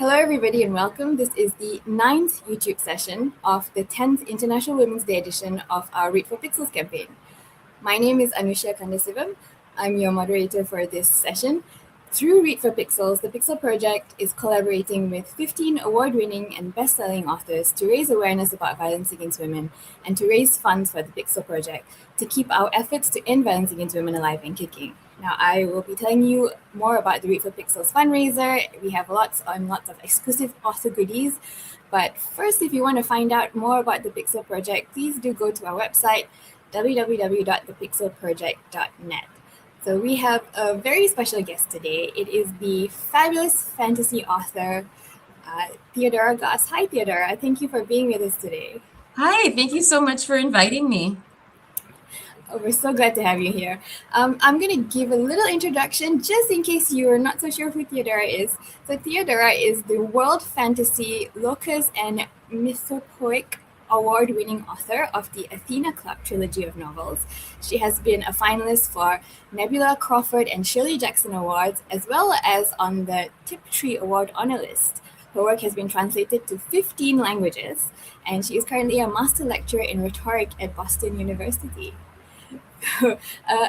Hello, everybody, and welcome. This is the 9th YouTube session of the 10th International Women's Day edition of our Read for Pixels campaign. My name is Anusha Kandasivam. I'm your moderator for this session. Through Read for Pixels, the Pixel Project is collaborating with 15 award-winning and best-selling authors to raise awareness about violence against women and to raise funds for the Pixel Project to keep our efforts to end violence against women alive and kicking. Now, I will be telling you more about the Read for Pixels fundraiser. We have lots of exclusive author goodies. But first, if you want to find out more about the Pixel Project, please do go to our website, www.thepixelproject.net. So we have a very special guest today. It is the fabulous fantasy author, Theodora Goss. Hi, Theodora. Thank you for being with us today. Hi, thank you so much for inviting me. Oh, we're so glad to have you here. I'm going to give a little introduction just in case you're not so sure who Theodora is. So Theodora is the World Fantasy Locus and Mythopoeic award-winning author of the ATHENA Club trilogy of novels. She has been a finalist for Nebula Crawford and Shirley Jackson Awards, as well as on the Tiptree Award honor list. Her work has been translated to 15 languages, and she is currently a master lecturer in rhetoric at Boston University.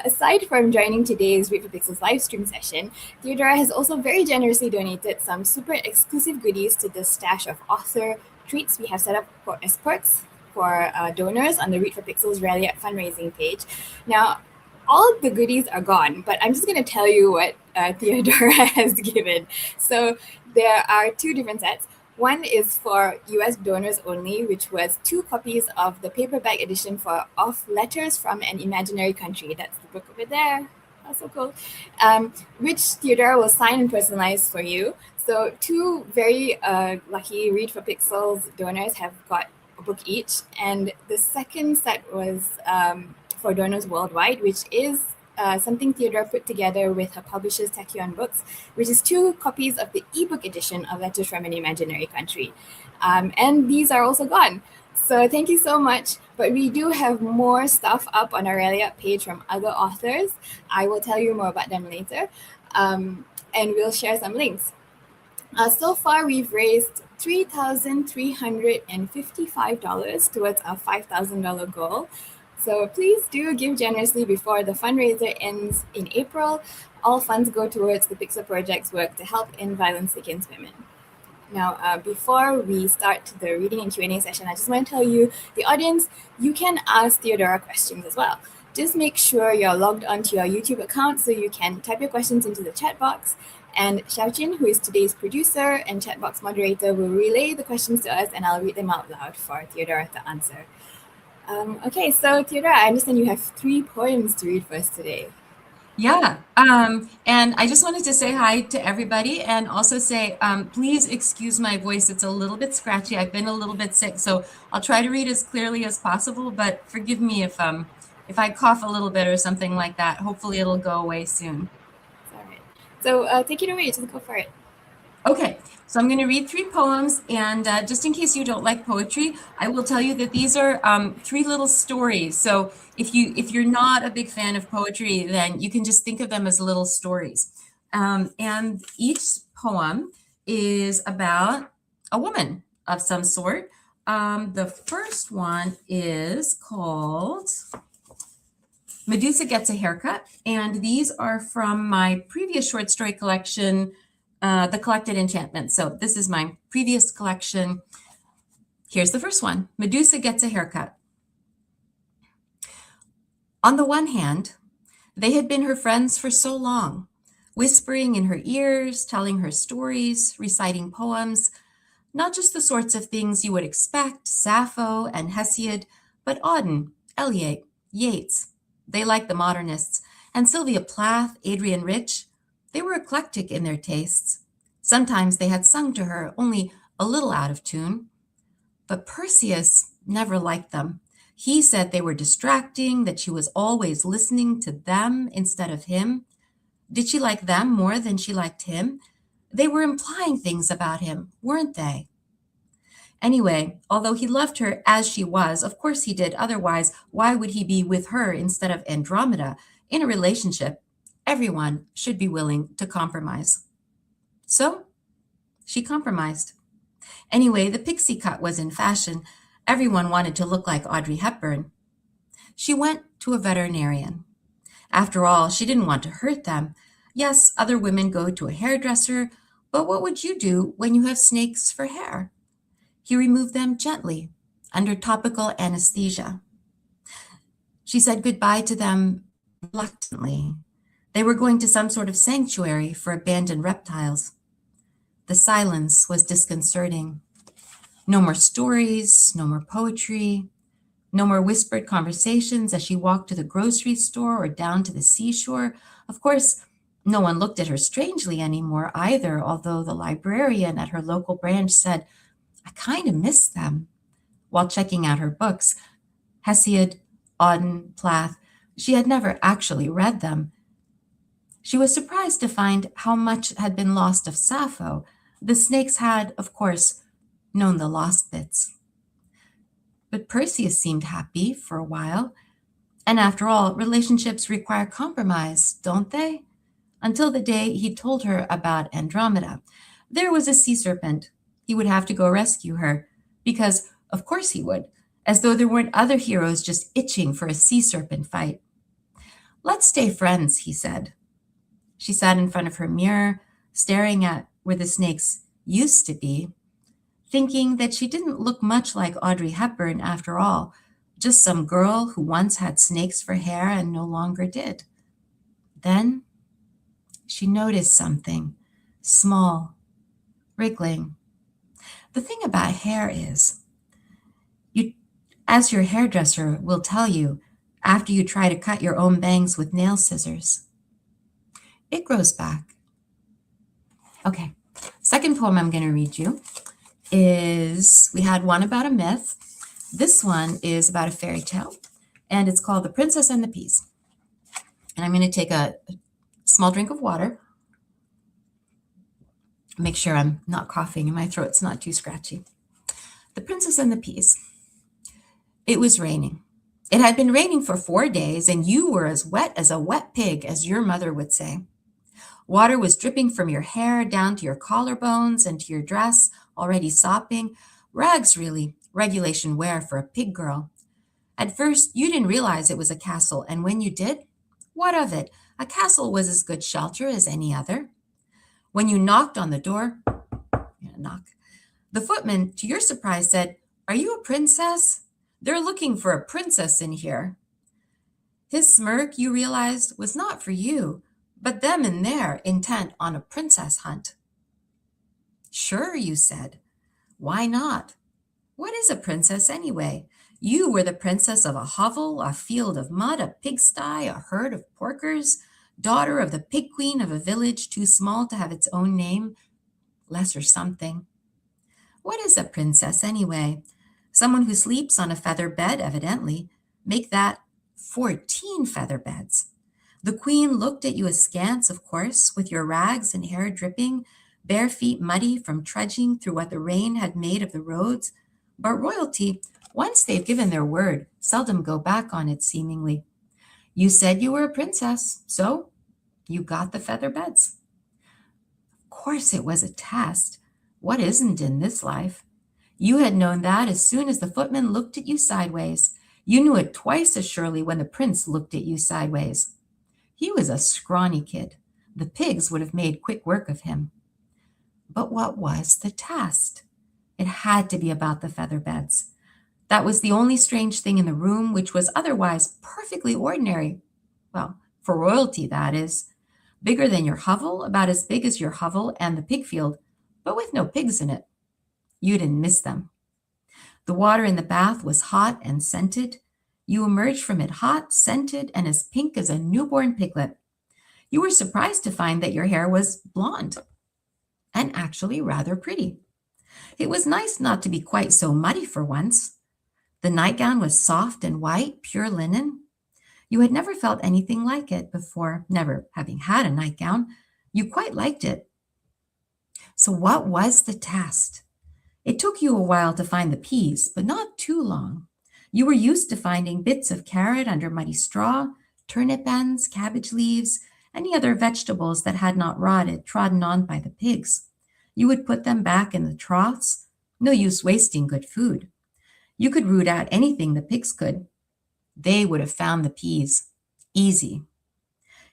Aside from joining today's Read for Pixels live stream session, Theodora has also very generously donated some super exclusive goodies to the stash of author treats we have set up as perks for donors on the Read for Pixels Rally fundraising page. Now, all the goodies are gone, but I'm just going to tell you what Theodora has given. So there are two different sets. One is for US donors only, which was 2 copies of the paperback edition of Letters from an Imaginary Country. That's the book over there. That's so cool. Which Theodora will sign and personalize for you. So 2 very lucky Read for Pixels donors have got a book each. And the second set was for donors worldwide, which is something Theodora put together with her publishers Tachyon Books, which is 2 copies of the ebook edition of Letters from an Imaginary Country. And these are also gone. So thank you so much. But we do have more stuff up on our Rally Up page from other authors. I will tell you more about them later. And we'll share some links. So far, we've raised $3,355 towards our $5,000 goal. So please do give generously before the fundraiser ends in April. All funds go towards the Pixel Project's work to help end violence against women. Now, before we start the reading and Q&A session, I just want to tell you, the audience, you can ask Theodora questions as well. Just make sure you're logged onto your YouTube account so you can type your questions into the chat box. And Xiaojin, who is today's producer and chat box moderator, will relay the questions to us, and I'll read them out loud for Theodora to answer. Okay, so Theodora, I understand you have 3 poems to read for us today. Yeah, and I just wanted to say hi to everybody and also say, please excuse my voice. It's a little bit scratchy. I've been a little bit sick, so I'll try to read as clearly as possible, but forgive me if I cough a little bit or something like that. Hopefully it'll go away soon. It's all right. So take it away, just go for it. Okay, so I'm going to read 3 poems, and just in case you don't like poetry, I will tell you that these are 3 little stories. So if you're not a big fan of poetry, then you can just think of them as little stories. And each poem is about a woman of some sort. The first one is called Medusa Gets a Haircut, and these are from my previous short story collection, The Collected Enchantments. So this is my previous collection. Here's the first one. Medusa Gets a Haircut. On the one hand, they had been her friends for so long, whispering in her ears, telling her stories, reciting poems, not just the sorts of things you would expect, Sappho and Hesiod, but Auden, Eliot, Yeats. They liked the modernists, and Sylvia Plath, Adrienne Rich. They were eclectic in their tastes. Sometimes they had sung to her, only a little out of tune. But Perseus never liked them. He said they were distracting, that she was always listening to them instead of him. Did she like them more than she liked him? They were implying things about him, weren't they? Anyway, although he loved her as she was, of course he did, otherwise, why would he be with her instead of Andromeda? In a relationship, everyone should be willing to compromise. So She compromised. Anyway, the pixie cut was in fashion. Everyone wanted to look like Audrey Hepburn. She went to a veterinarian. After all, she didn't want to hurt them. Yes, other women go to a hairdresser, but what would you do when you have snakes for hair? He removed them gently, under topical anesthesia. She said goodbye to them reluctantly. They were going to some sort of sanctuary for abandoned reptiles. The silence was disconcerting. No more stories, no more poetry, no more whispered conversations as she walked to the grocery store or down to the seashore. Of course, no one looked at her strangely anymore either, although the librarian at her local branch said, "I kind of miss them," while checking out her books. Hesiod, Auden, Plath. She had never actually read them. She was surprised to find how much had been lost of Sappho. The snakes had, of course, known the lost bits. But Perseus seemed happy for a while. And after all, relationships require compromise, don't they? Until the day he told her about Andromeda. There was a sea serpent. He would have to go rescue her, because of course he would, as though there weren't other heroes just itching for a sea serpent fight. "Let's stay friends," he said. She sat in front of her mirror, staring at where the snakes used to be, thinking that she didn't look much like Audrey Hepburn after all, just some girl who once had snakes for hair and no longer did. Then she noticed something small, wriggling. The thing about hair is, as your hairdresser will tell you after you try to cut your own bangs with nail scissors, it grows back. Okay, second poem I'm going to read you is, we had one about a myth. This one is about a fairy tale, and it's called The Princess and the Peas. And I'm going to take a small drink of water. Make sure I'm not coughing and my throat's not too scratchy. The Princess and the Peas. It was raining. It had been raining for 4 days, and you were as wet as a wet pig, as your mother would say. Water was dripping from your hair down to your collarbones and to your dress, already sopping. Rags, really, regulation wear for a pig girl. At first, you didn't realize it was a castle, and when you did, what of it? A castle was as good shelter as any other. When you knocked on the door, the footman, to your surprise, said, "Are you a princess? They're looking for a princess in here." His smirk, you realized, was not for you, but them in there, intent on a princess hunt. "Sure," you said. "Why not? What is a princess anyway? You were the princess of a hovel, a field of mud, a pigsty, a herd of porkers, daughter of the pig queen of a village too small to have its own name, less or something. What is a princess anyway? Someone who sleeps on a feather bed, evidently. Make that 14 feather beds. The queen looked at you askance, of course, with your rags and hair dripping, bare feet muddy from trudging through what the rain had made of the roads. But royalty, once they've given their word, seldom go back on it, seemingly. You said you were a princess, so you got the feather beds. Of course it was a test. What isn't in this life? You had known that as soon as the footman looked at you sideways. You knew it twice as surely when the prince looked at you sideways. He was a scrawny kid. The pigs would have made quick work of him. But what was the test? It had to be about the feather beds. That was the only strange thing in the room, which was otherwise perfectly ordinary. Well, for royalty, that is. Bigger than your hovel, about as big as your hovel and the pig field, but with no pigs in it. You didn't miss them. The water in the bath was hot and scented. You emerged from it hot, scented, and as pink as a newborn piglet. You were surprised to find that your hair was blonde, and actually rather pretty. It was nice not to be quite so muddy for once. The nightgown was soft and white, pure linen. You had never felt anything like it before, never having had a nightgown. You quite liked it. So what was the test? It took you a while to find the peas, but not too long. You were used to finding bits of carrot under muddy straw, turnip ends, cabbage leaves, any other vegetables that had not rotted, trodden on by the pigs. You would put them back in the troughs. No use wasting good food. You could root out anything the pigs could. They would have found the peas. Easy.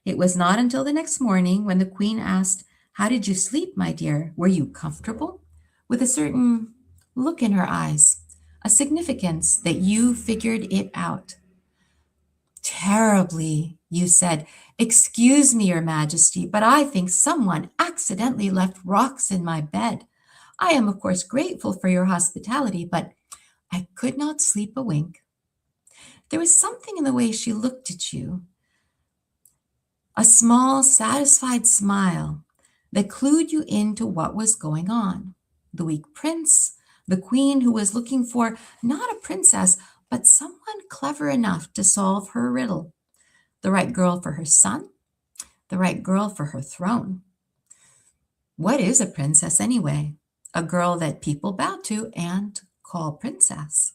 It was not until the next morning when the queen asked, "How did you sleep, my dear? Were you comfortable?" with a certain look in her eyes, a significance that you figured it out. "Terribly," you said. "Excuse me, Your Majesty, but I think someone accidentally left rocks in my bed. I am, of course, grateful for your hospitality, but I could not sleep a wink." There was something in the way she looked at you, a small, satisfied smile that clued you into what was going on. The weak prince, the queen who was looking for not a princess, but someone clever enough to solve her riddle. The right girl for her son, the right girl for her throne. What is a princess anyway? A girl that people bow to and call princess.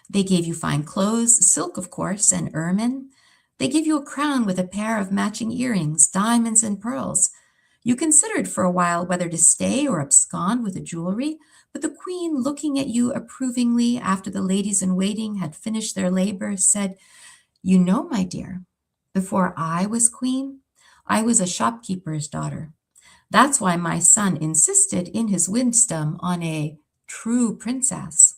They gave you fine clothes, silk, of course, and ermine. They give you a crown with a pair of matching earrings, diamonds and pearls. You considered for a while whether to stay or abscond with the jewelry, but the queen, looking at you approvingly after the ladies in waiting had finished their labor, said, "You know, my dear, before I was queen, I was a shopkeeper's daughter. That's why my son insisted in his wisdom on a true princess."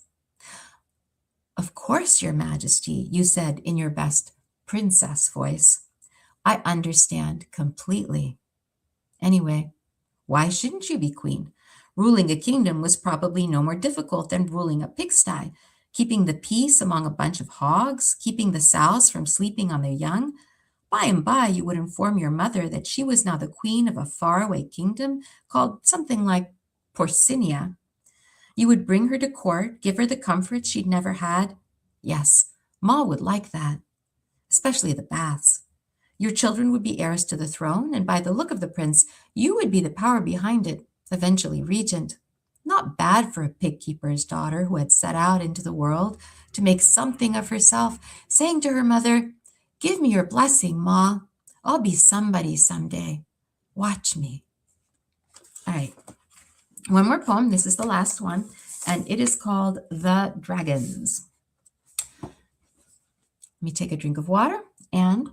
"Of course, Your Majesty," you said in your best princess voice. "I understand completely. Anyway, why shouldn't you be queen? Ruling a kingdom was probably no more difficult than ruling a pigsty, keeping the peace among a bunch of hogs, keeping the sows from sleeping on their young. By and by, you would inform your mother that she was now the queen of a faraway kingdom called something like Porcinia. You would bring her to court, give her the comforts she'd never had. Yes, Ma would like that, especially the baths. Your children would be heirs to the throne, and by the look of the prince, you would be the power behind it, eventually regent. Not bad for a pig keeper's daughter who had set out into the world to make something of herself, saying to her mother, "Give me your blessing, Ma. I'll be somebody someday. Watch me." All right, one more poem. This is the last one, and it is called The Dragons. Let me take a drink of water, and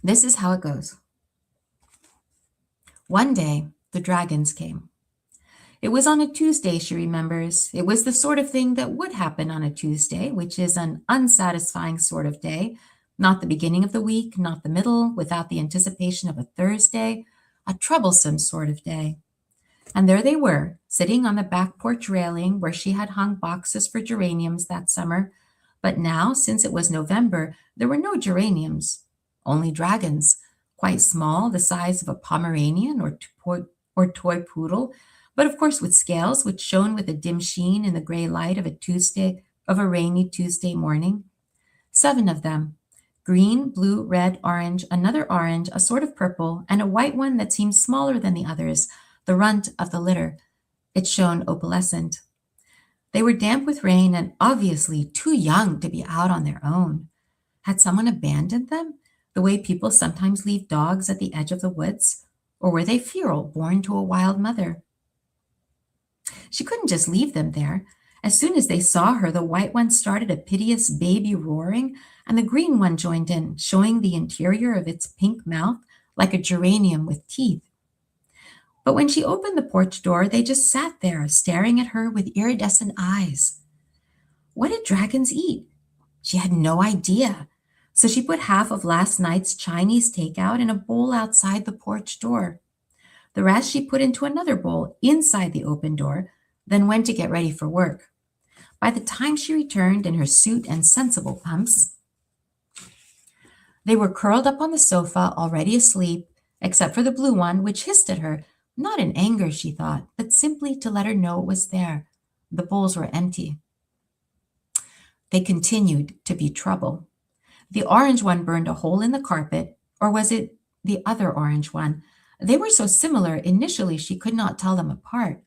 this is how it goes. One day, the dragons came. It was on a Tuesday, she remembers. It was the sort of thing that would happen on a Tuesday, which is an unsatisfying sort of day, not the beginning of the week, not the middle, without the anticipation of a Thursday, a troublesome sort of day. And there they were, sitting on the back porch railing where she had hung boxes for geraniums that summer. But now, since it was November, there were no geraniums, only dragons, quite small, the size of a Pomeranian or toy poodle, but of course with scales which shone with a dim sheen in the gray light of a rainy Tuesday morning. 7 of them, green, blue, red, orange, another orange, a sort of purple, and a white one that seemed smaller than the others, the runt of the litter. It shone opalescent. They were damp with rain and obviously too young to be out on their own. Had someone abandoned them, the way people sometimes leave dogs at the edge of the woods? Or were they feral, born to a wild mother? She couldn't just leave them there. As soon as they saw her, the white one started a piteous baby roaring, and the green one joined in, showing the interior of its pink mouth like a geranium with teeth. But when she opened the porch door, they just sat there, staring at her with iridescent eyes. What did dragons eat? She had no idea. So she put half of last night's Chinese takeout in a bowl outside the porch door. The rest she put into another bowl inside the open door, then went to get ready for work. By the time she returned in her suit and sensible pumps, they were curled up on the sofa, already asleep, except for the blue one, which hissed at her, not in anger, she thought, but simply to let her know it was there. The bowls were empty. They continued to be trouble. The orange one burned a hole in the carpet, or was it the other orange one? They were so similar, initially she could not tell them apart,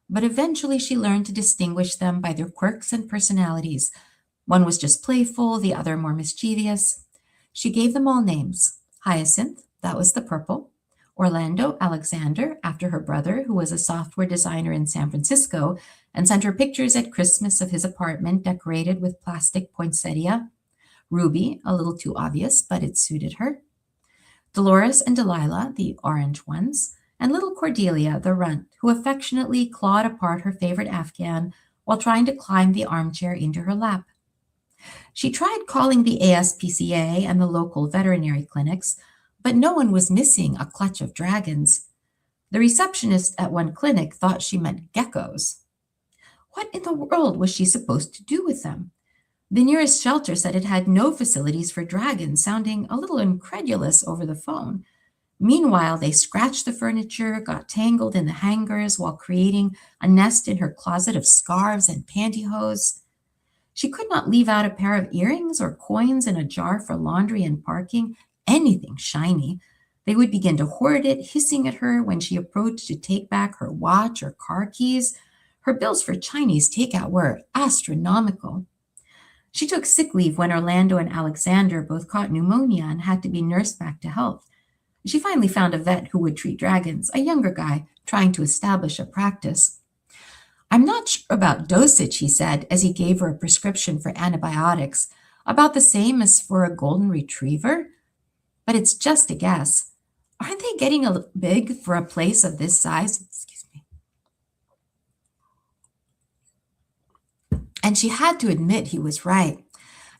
but eventually she learned to distinguish them by their quirks and personalities. One was just playful, the other more mischievous. She gave them all names. Hyacinth, that was the purple, Orlando Alexander, after her brother, who was a software designer in San Francisco, and sent her pictures at Christmas of his apartment decorated with plastic poinsettia. Ruby, a little too obvious, but it suited her. Dolores and Delilah, the orange ones, and little Cordelia, the runt, who affectionately clawed apart her favorite Afghan while trying to climb the armchair into her lap. She tried calling the ASPCA and the local veterinary clinics, but no one was missing a clutch of dragons. The receptionist at one clinic thought she meant geckos. What in the world was she supposed to do with them? The nearest shelter said it had no facilities for dragons, sounding a little incredulous over the phone. Meanwhile, they scratched the furniture, got tangled in the hangers while creating a nest in her closet of scarves and pantyhose. She could not leave out a pair of earrings or coins in a jar for laundry and parking, anything shiny. They would begin to hoard it, hissing at her when she approached to take back her watch or car keys. Her bills for Chinese takeout were astronomical. She took sick leave when Orlando and Alexander both caught pneumonia and had to be nursed back to health. She finally found a vet who would treat dragons, a younger guy trying to establish a practice. I'm not sure about dosage, he said, as he gave her a prescription for antibiotics, about the same as for a golden retriever. But it's just a guess. Aren't they getting a little big for a place of this size? Excuse me. And she had to admit he was right.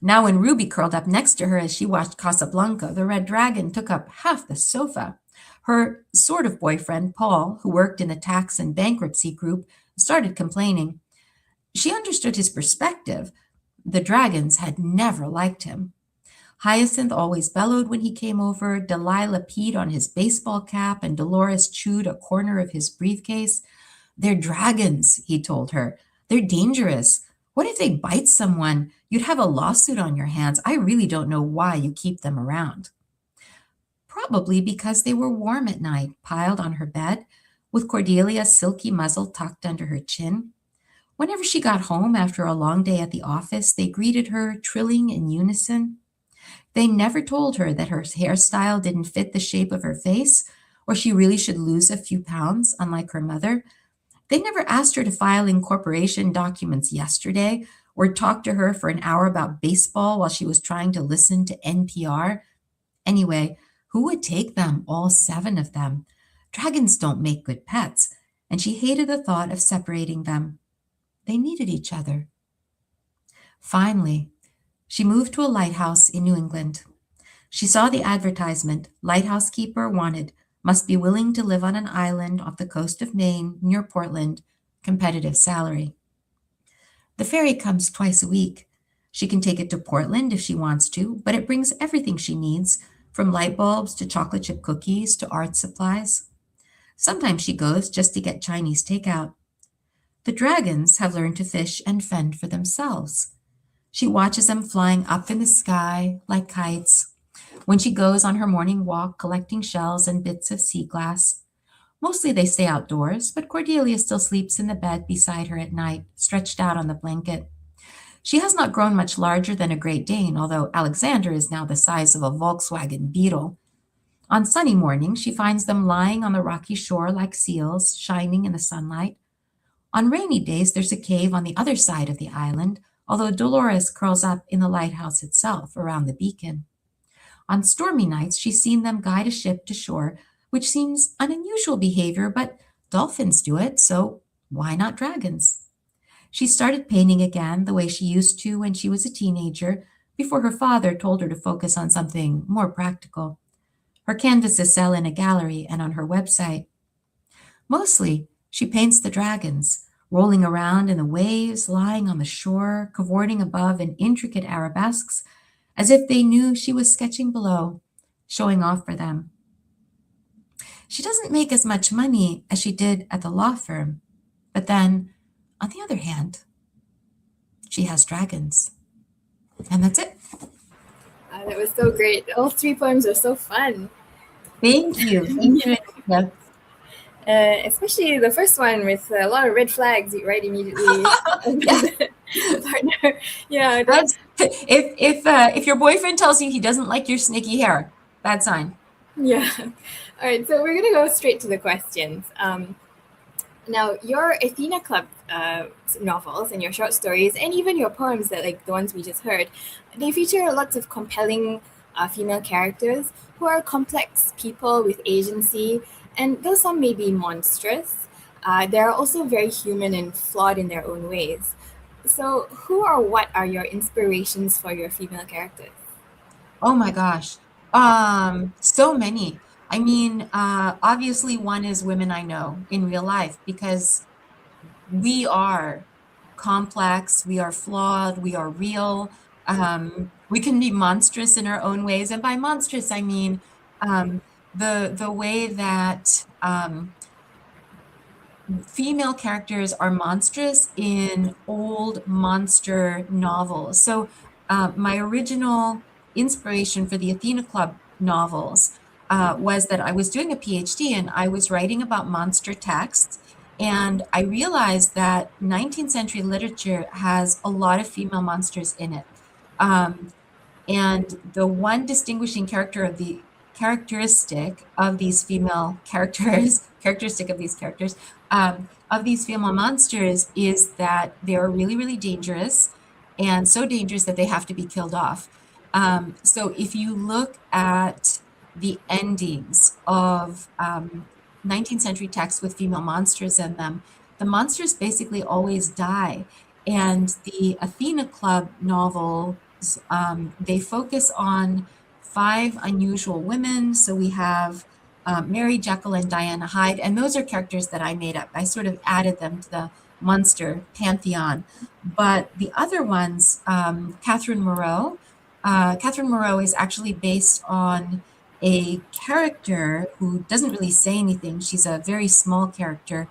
Now, when Ruby curled up next to her as she watched Casablanca, the red dragon took up half the sofa. Her sort of boyfriend, Paul, who worked in the tax and bankruptcy group, started complaining. She understood his perspective. The dragons had never liked him. Hyacinth always bellowed when he came over. Delilah peed on his baseball cap, and Dolores chewed a corner of his briefcase. They're dragons, he told her. They're dangerous. What if they bite someone? You'd have a lawsuit on your hands. I really don't know why you keep them around. Probably because they were warm at night, piled on her bed, with Cordelia's silky muzzle tucked under her chin. Whenever she got home after a long day at the office, they greeted her, trilling in unison. They never told her that her hairstyle didn't fit the shape of her face, or she really should lose a few pounds, unlike her mother. They never asked her to file incorporation documents yesterday, or talk to her for an hour about baseball while she was trying to listen to NPR. Anyway, who would take them, all 7 of them? Dragons don't make good pets, and she hated the thought of separating them. They needed each other. Finally, she moved to a lighthouse in New England. She saw the advertisement, lighthouse keeper wanted, must be willing to live on an island off the coast of Maine near Portland, competitive salary. The ferry comes twice a week. She can take it to Portland if she wants to, but it brings everything she needs, from light bulbs to chocolate chip cookies to art supplies. Sometimes she goes just to get Chinese takeout. The dragons have learned to fish and fend for themselves. She watches them flying up in the sky like kites when she goes on her morning walk collecting shells and bits of sea glass. Mostly they stay outdoors, but Cordelia still sleeps in the bed beside her at night, stretched out on the blanket. She has not grown much larger than a Great Dane, although Alexander is now the size of a Volkswagen Beetle. On sunny mornings, she finds them lying on the rocky shore like seals, shining in the sunlight. On rainy days, there's a cave on the other side of the island, although Dolores curls up in the lighthouse itself around the beacon. On stormy nights, she's seen them guide a ship to shore, which seems an unusual behavior, but dolphins do it, so why not dragons? She started painting again the way she used to when she was a teenager, before her father told her to focus on something more practical. Her canvases sell in a gallery and on her website. Mostly, she paints the dragons, rolling around in the waves, lying on the shore, cavorting above in intricate arabesques, as if they knew she was sketching below, showing off for them. She doesn't make as much money as she did at the law firm, but then, on the other hand, she has dragons. And that's it. That was so great. All 3 poems are so fun. Thank you. Thank you. Especially the first one with a lot of red flags right immediately. Partner. Yeah. If your boyfriend tells you he doesn't like your snaky hair, bad sign. Yeah. All right. So we're gonna go straight to the questions. Now, your Athena Club novels and your short stories, and even your poems, that like the ones we just heard, they feature lots of compelling female characters who are complex people with agency, and though some may be monstrous, they are also very human and flawed in their own ways. So, who or what are your inspirations for your female characters? Oh my gosh. So many. I mean, obviously one is women I know in real life because we are complex, we are flawed, we are real. We can be monstrous in our own ways, and by monstrous I mean um, the way that female characters are monstrous in old monster novels. So, my original inspiration for the Athena Club novels was that I was doing a PhD and I was writing about monster texts. And I realized that 19th century literature has a lot of female monsters in it. Um, and the one distinguishing characteristic of these female characters, characteristic of these female monsters is that they are really, really dangerous and so dangerous that they have to be killed off. So if you look at the endings of 19th century texts with female monsters in them, the monsters basically always die. And the Athena Club novels, they focus on five unusual women. So we have Mary Jekyll and Diana Hyde, and those are characters that I made up. I sort of added them to the monster pantheon. But the other ones, Catherine Moreau is actually based on a character who doesn't really say anything. She's a very small character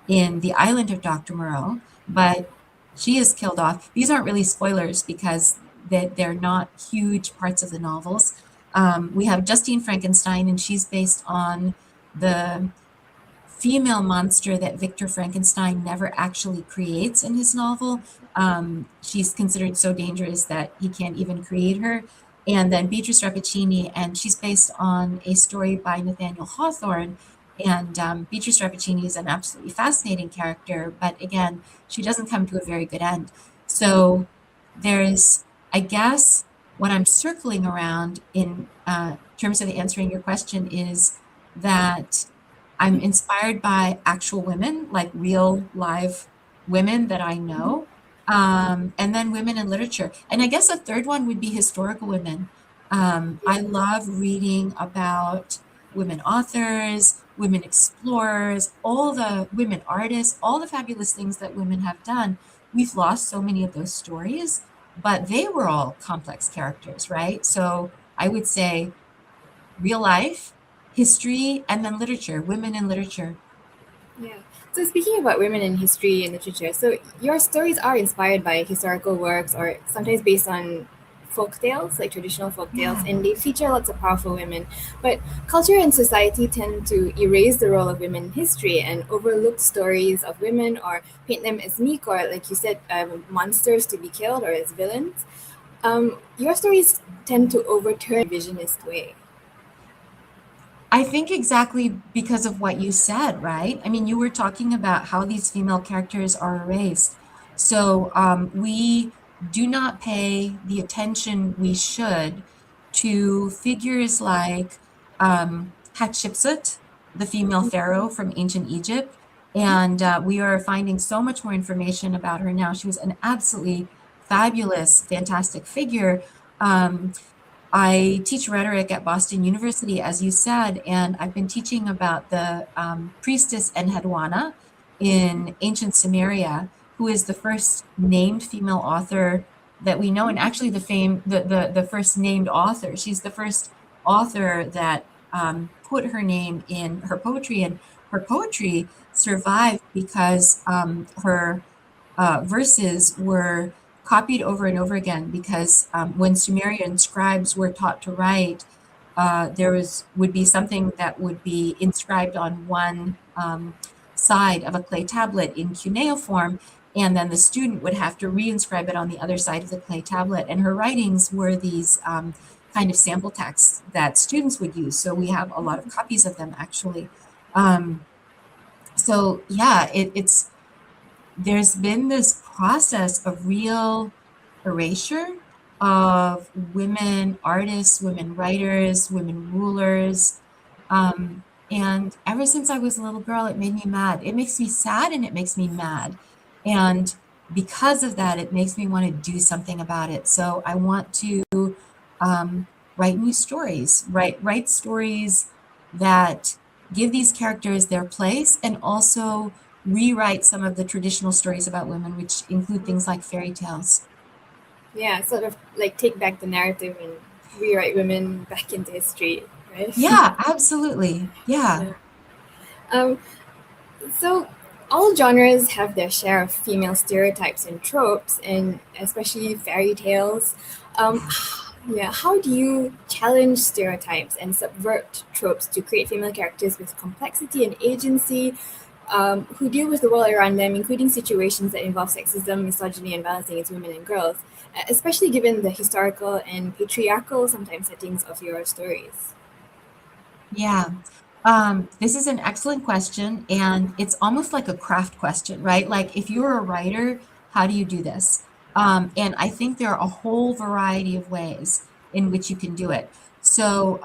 in The Island of Dr. Moreau, but she is killed off. These aren't really spoilers because they're not huge parts of the novels. We have Justine Frankenstein, and she's based on the female monster that Victor Frankenstein never actually creates in his novel. She's considered so dangerous that he can't even create her. And then Beatrice Rappaccini, and she's based on a story by Nathaniel Hawthorne. And Beatrice Rappaccini is an absolutely fascinating character, but again, she doesn't come to a very good end. So there's, I guess, what I'm circling around in terms of answering your question is that I'm inspired by actual women, like real live women that I know, and then women in literature. And I guess a third one would be historical women. I love reading about women authors, women explorers, all the women artists, all the fabulous things that women have done. We've lost so many of those stories, but they were all complex characters, right? So I would say real life, history, and then literature, women in literature. Yeah. So speaking about women in history and literature, so your stories are inspired by historical works or sometimes based on folk tales, like traditional folk tales, Yeah. and they feature lots of powerful women. But culture and society tend to erase the role of women in history and overlook stories of women or paint them as meek or, like you said, monsters to be killed or as villains. Your stories tend to overturn revisionist way. I think exactly because of what you said, right? I mean, you were talking about how these female characters are erased. So we do not pay the attention we should to figures like Hatshepsut, the female pharaoh from ancient Egypt. And we are finding so much more information about her now. She was an absolutely fabulous, fantastic figure. I teach rhetoric at Boston University, as you said, and I've been teaching about the priestess Enheduanna in ancient Sumeria, who is the first named female author that we know, and actually the first named author. She's the first author that put her name in her poetry, and her poetry survived because her verses were copied over and over again because when Sumerian scribes were taught to write, would be something that would be inscribed on one side of a clay tablet in cuneiform, and then the student would have to reinscribe it on the other side of the clay tablet. And her writings were these kind of sample texts that students would use. So we have a lot of copies of them actually. Um, so yeah, it's there's been this process of real erasure of women artists, women writers, women rulers. Um, and ever since I was a little girl, it made me mad. It makes me sad and it makes me mad. And because of that, it makes me want to do something about it. So I want to um, write new stories, write stories that give these characters their place and also rewrite some of the traditional stories about women, which include things like fairy tales. Yeah, sort of like take back the narrative and rewrite women back into history, right? Yeah, absolutely. Yeah. Yeah. Um, so all genres have their share of female stereotypes and tropes, and especially fairy tales. Um, Yeah. yeah, how do you challenge stereotypes and subvert tropes to create female characters with complexity and agency, who deal with the world around them, including situations that involve sexism, misogyny, and violence against women and girls, especially given the historical and patriarchal sometimes settings of your stories? Yeah. This is an excellent question, and it's almost like a craft question, right? Like if you're a writer, how do you do this? And I think there are a whole variety of ways in which you can do it. So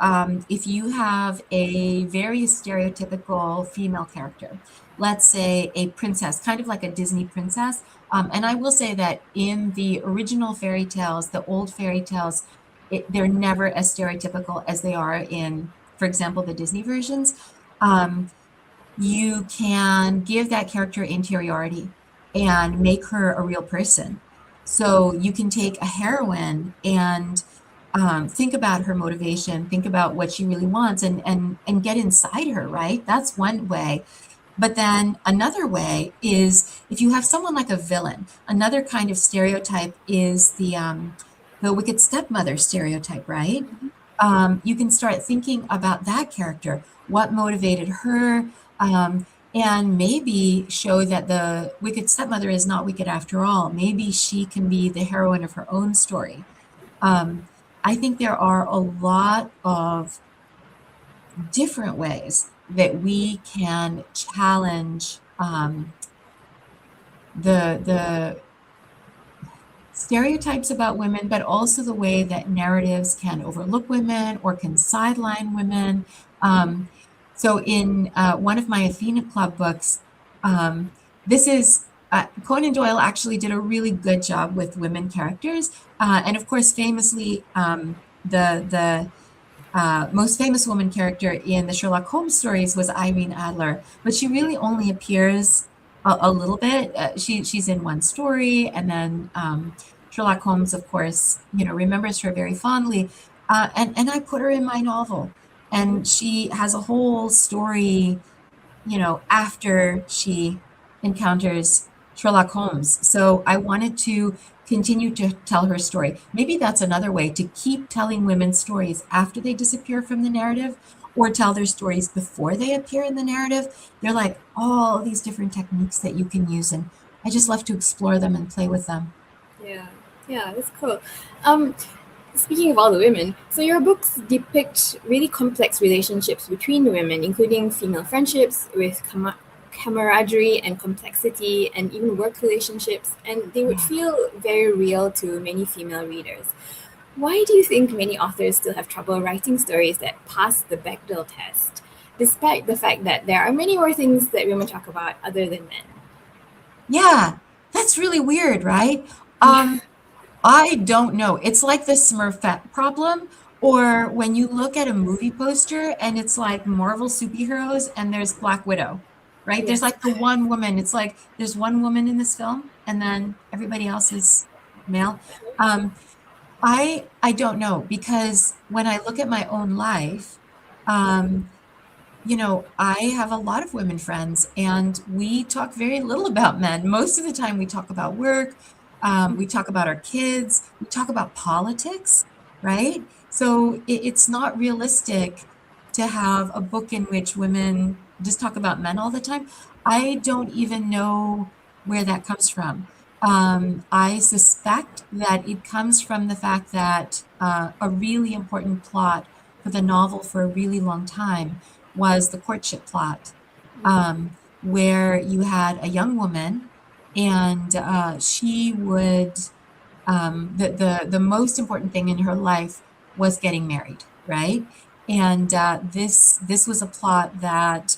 if you have a very stereotypical female character, let's say a princess, kind of like a Disney princess, and I will say that in the original fairy tales, the old fairy tales, they're never as stereotypical as they are in, for example, the Disney versions. Um, you can give that character interiority and make her a real person. So you can take a heroine and think about her motivation, think about what she really wants, and get inside her, right? That's one way. But then another way is if you have someone like a villain. Another kind of stereotype is the wicked stepmother stereotype, right? You can start thinking about that character, what motivated her, and maybe show that the wicked stepmother is not wicked after all. Maybe she can be the heroine of her own story. Um, I think there are a lot of different ways that we can challenge the stereotypes about women, but also the way that narratives can overlook women or can sideline women. Um, so, in one of my Athena Club books, this is Conan Doyle actually did a really good job with women characters, and of course, famously, the most famous woman character in the Sherlock Holmes stories was Irene Adler, but she really only appears a little bit. She's in one story, and then Sherlock Holmes, of course, remembers her very fondly. And I put her in my novel, and she has a whole story, after she encounters Sherlock Holmes. So I wanted to continue to tell her story. Maybe that's another way to keep telling women's stories after they disappear from the narrative or tell their stories before they appear in the narrative. They're like all these different techniques that you can use, and I just love to explore them and play with them. Yeah, yeah, that's cool. Um, Speaking of all the women, so your books depict really complex relationships between the women, including female friendships with camaraderie and complexity, and even work relationships, and they would Yeah. feel very real to many female readers. Why do you think many authors still have trouble writing stories that pass the Bechdel test, despite the fact that there are many more things that women talk about other than men? Yeah, that's really weird, right? Yeah. I don't know. It's like the Smurfette problem, or when you look at a movie poster and it's like Marvel superheroes and there's Black Widow, right? There's Yes. like the one woman. It's like there's one woman in this film and then everybody else is male. Um, I don't know because when I look at my own life, um, I have a lot of women friends and we talk very little about men. Most of the time we talk about work, we talk about our kids, we talk about politics, right? So it's not realistic to have a book in which women just talk about men all the time. I don't even know where that comes from. I suspect that it comes from the fact that a really important plot for the novel for a really long time was the courtship plot, where you had a young woman and she would the most important thing in her life was getting married, right? And this was a plot that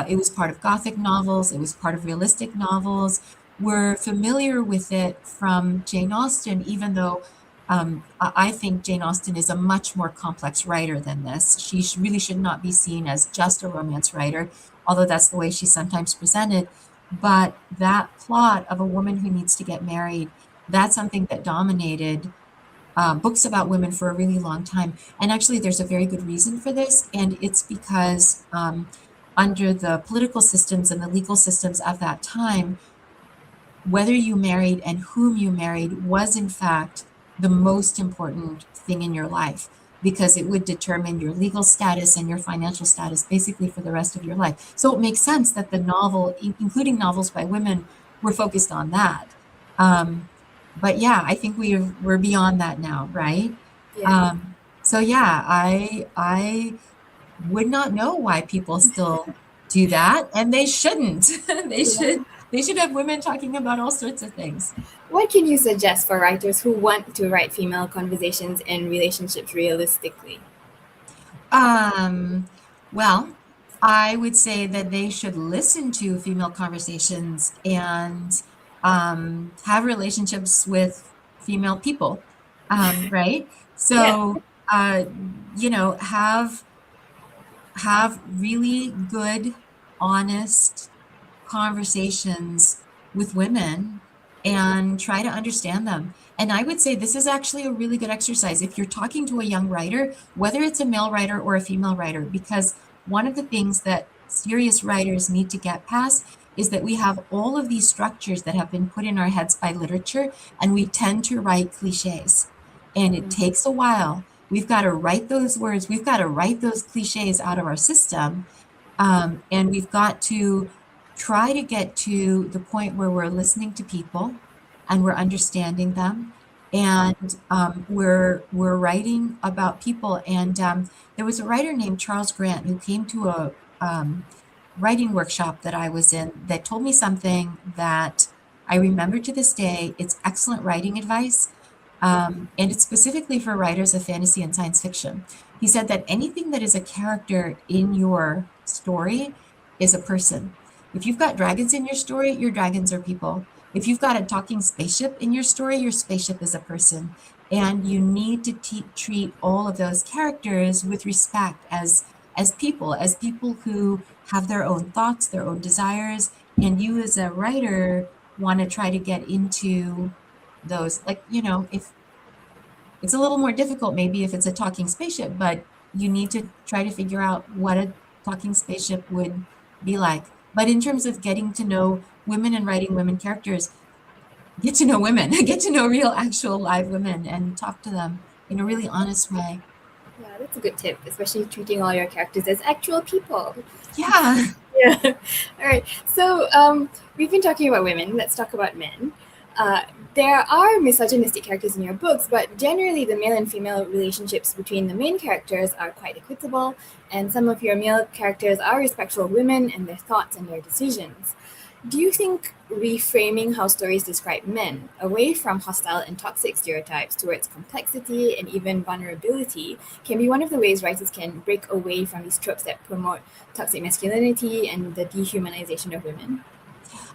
it was part of Gothic novels, it was part of realistic novels. We're familiar with it from Jane Austen, even though I think Jane Austen is a much more complex writer than this. She really should not be seen as just a romance writer, although that's the way she's sometimes presented. But that plot of a woman who needs to get married, that's something that dominated books about women for a really long time. And actually, there's a very good reason for this, and it's because under the political systems and the legal systems of that time, whether you married and whom you married was, in fact, the most important thing in your life because it would determine your legal status and your financial status basically for the rest of your life. So it makes sense that the novel, including novels by women, were focused on that. Um, but yeah, I think we're beyond that now, right? Yeah. So yeah, I would not know why people still do that, and they shouldn't. They Yeah. should have women talking about all sorts of things. What can you suggest for writers who want to write female conversations and relationships realistically? Um, well, I would say that they should listen to female conversations and have relationships with female people, right? Yeah. So, uh, have really good, honest conversations with women and try to understand them. And I would say this is actually a really good exercise if you're talking to a young writer, whether it's a male writer or a female writer, because one of the things that serious writers need to get past is that we have all of these structures that have been put in our heads by literature, and we tend to write cliches. And it takes a while. We've got to write those words, we've got to write those cliches out of our system, and we've got to try to get to the point where we're listening to people and we're understanding them and we're writing about people. And there was a writer named Charles Grant who came to a writing workshop that I was in that told me something that I remember to this day. It's excellent writing advice. And it's specifically for writers of fantasy and science fiction. He said that anything that is a character in your story is a person. If you've got dragons in your story, your dragons are people. If you've got a talking spaceship in your story, your spaceship is a person. And you need to treat all of those characters with respect as people who have their own thoughts, their own desires, and you as a writer want to try to get into those, like, if it's a little more difficult maybe if it's a talking spaceship, but you need to try to figure out what a talking spaceship would be like. But in terms of getting to know women and writing women characters, get to know women, get to know real, actual live women and talk to them in a really honest way. Yeah, that's a good tip, especially treating all your characters as actual people. Yeah. Yeah. All right. So we've been talking about women. Let's talk about men. Uh, there are misogynistic characters in your books, but generally the male and female relationships between the main characters are quite equitable, and some of your male characters are respectful of women and their thoughts and their decisions. Do you think reframing how stories describe men away from hostile and toxic stereotypes towards complexity and even vulnerability can be one of the ways writers can break away from these tropes that promote toxic masculinity and the dehumanization of women?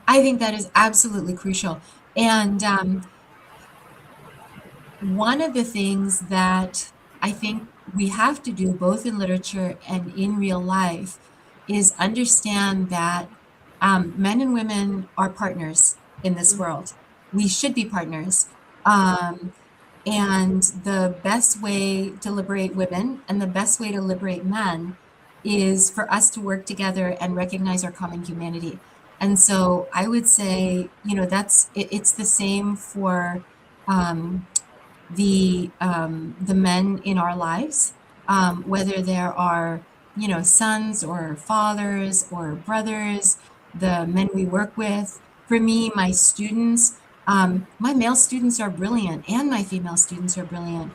I think that is absolutely crucial. And one of the things that I think we have to do both in literature and in real life is understand that men and women are partners in this world. We should be partners. Um, and the best way to liberate women and the best way to liberate men is for us to work together and recognize our common humanity. And so I would say, it's the same for um, the men in our lives, whether there are, sons or fathers or brothers, the men we work with. For me, my students, My male students are brilliant and my female students are brilliant.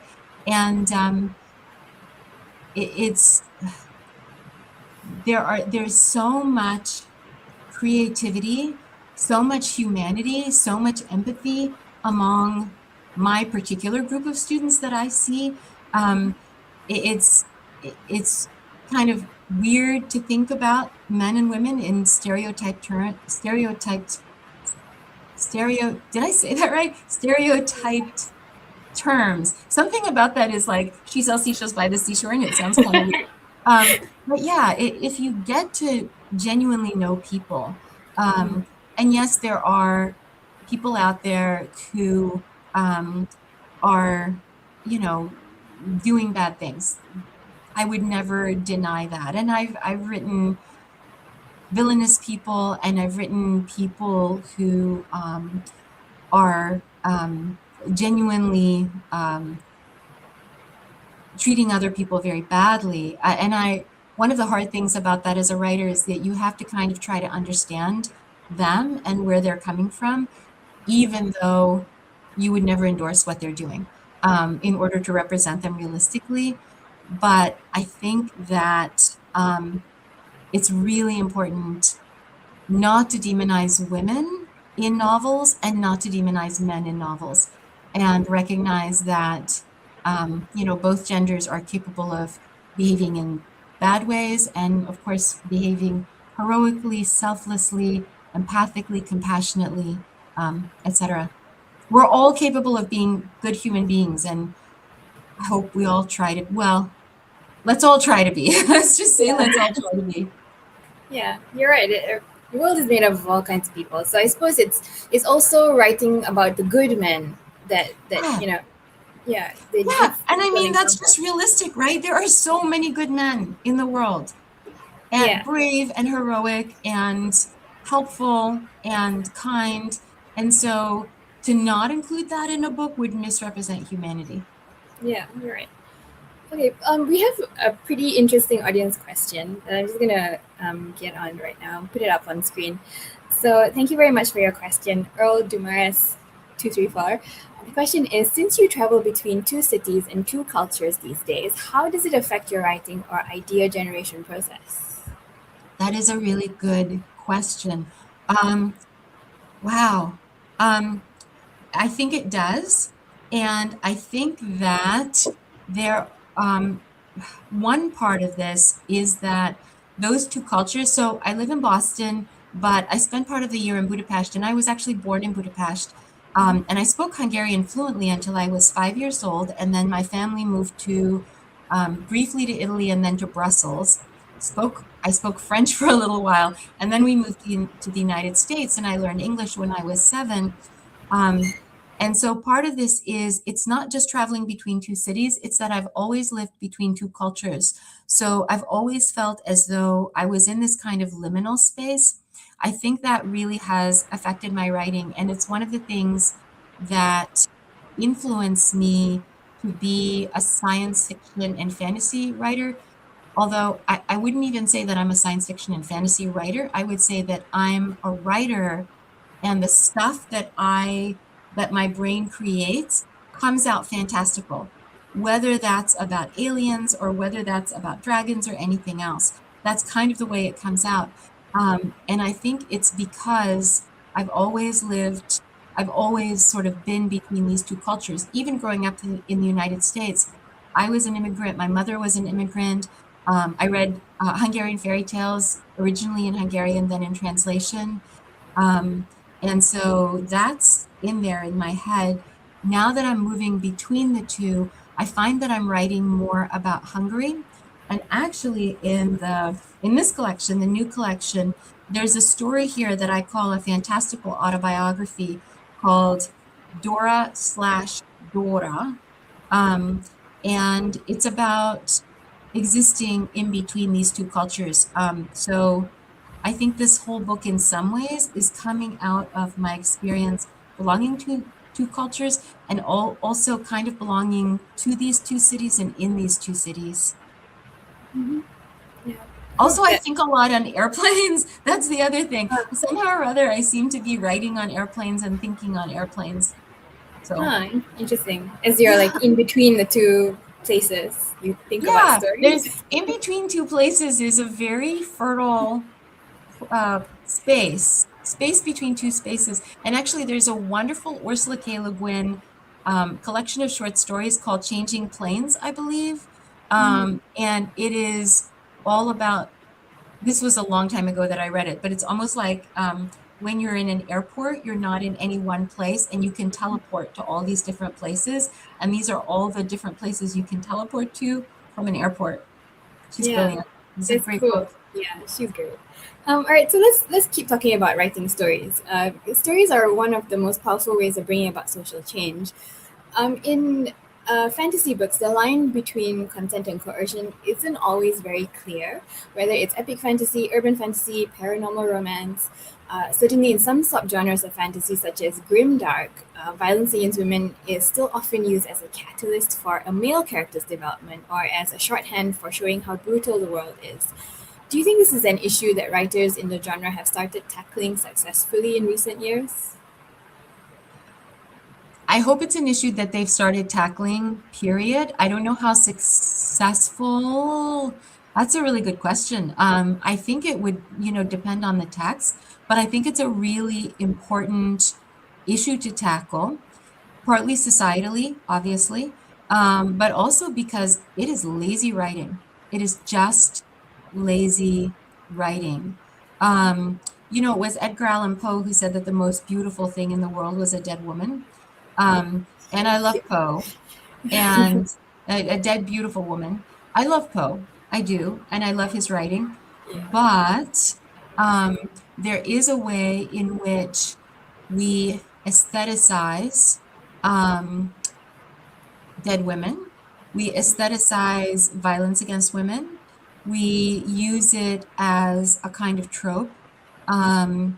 And it's there's so much creativity, so much humanity, so much empathy among my particular group of students that I see. Um, it's it's kind of weird to think about men and women in did I say that right? Stereotyped terms. Something about that is like she sells seashells by the seashore, and it sounds kind of weird. But yeah, if you get to genuinely know people, Mhm. and yes, there are people out there who are, you know, doing bad things. I would never deny that. And I've written villainous people, and I've written people who are genuinely treating other people very badly. One of the hard things about that as a writer is that you have to kind of try to understand them and where they're coming from, even though you would never endorse what they're doing, in order to represent them realistically. But I think that it's really important not to demonize women in novels and not to demonize men in novels, and recognize that both genders are capable of behaving in bad ways and, of course, behaving heroically, selflessly, empathically, compassionately, etc. We're all capable of being good human beings, and I hope we all try to, well, let's all try to be. Let's just say, let's all try to be. Yeah, you're right. The world is made up of all kinds of people. So I suppose it's also writing about the good men that Yeah. yeah, they Yeah, deserve and I an mean, that's example. just realistic, right? There are so many good men in the world, and Yeah, brave and heroic and helpful and kind. And so to not include that in a book would misrepresent humanity. yeah, you're right. Okay, we have a pretty interesting audience question that I'm just gonna get on right now. Put it up on screen. So thank you very much for your question, Earl Dumares, 234. The question is: since you travel between two cities and two cultures these days, how does it affect your writing or idea generation process? That is a really good question. Um, wow. Um, I think it does. And I think that there, one part of this is that those two cultures, so I live in Boston, but I spent part of the year in Budapest, and I was actually born in Budapest. And I spoke Hungarian fluently until I was 5 years old, and then my family moved to briefly to Italy and then to Brussels. I spoke French for a little while, and then we moved to the United States, and I learned English when I was 7. Um, and so part of this is it's not just traveling between two cities, it's that I've always lived between two cultures. So I've always felt as though I was in this kind of liminal space. I think that really has affected my writing. And it's one of the things that influenced me to be a science fiction and fantasy writer. Although I wouldn't even say that I'm a science fiction and fantasy writer, I would say that I'm a writer, and the stuff that my brain creates comes out fantastical, whether that's about aliens or whether that's about dragons or anything else. That's kind of the way it comes out. And I think it's because I've always lived, I've always sort of been between these two cultures. Even growing up in the United States, I was an immigrant. My mother was an immigrant. I read Hungarian fairy tales, originally in Hungarian, then in translation. Um, and so that's in there in my head. Now that I'm moving between the two, I find that I'm writing more about Hungary. And actually in this collection, the new collection, there's a story here that I call a fantastical autobiography called Dora slash Dora. Um, and it's about existing in between these two cultures. So I think this whole book, in some ways, is coming out of my experience belonging to two cultures, and also kind of belonging to these two cities and in these two cities. Hmm. Yeah. Also, I That, think a lot on airplanes. That's the other thing. Somehow or other, I seem to be writing on airplanes and thinking on airplanes. So, interesting. As you're yeah, like in between the two places, you think about yeah. There's stories. in between two places is a very fertile space between two spaces. And actually, there's a wonderful Ursula K. Le Guin collection of short stories called Changing Planes, I believe. And it is all about, this was a long time ago that I read it, but it's almost like when you're in an airport, you're not in any one place and you can teleport to all these different places. And these are all the different places you can teleport to from an airport. She's Yeah, brilliant. It's a that's great cool. book. Yeah, she's great. All right, so let's keep talking about writing stories. Stories are one of the most powerful ways of bringing about social change. In fantasy books, the line between consent and coercion isn't always very clear, whether it's epic fantasy, urban fantasy, paranormal romance. Certainly, in some subgenres of fantasy, such as grimdark, violence against women is still often used as a catalyst for a male character's development or as a shorthand for showing how brutal the world is. Do you think this is an issue that writers in the genre have started tackling successfully in recent years? I hope it's an issue that they've started tackling, period. I don't know how successful. That's a really good question. I think it would, depend on the text, but I think it's a really important issue to tackle, partly societally, obviously, but also because it is lazy writing. It is just lazy writing. It was Edgar Allan Poe who said that the most beautiful thing in the world was a dead woman. And I love Poe and a dead, beautiful woman. I love Poe. I do. And I love his writing. Yeah. But um, there is a way in which we aestheticize um, dead women. We aestheticize violence against women. We use it as a kind of trope. Um,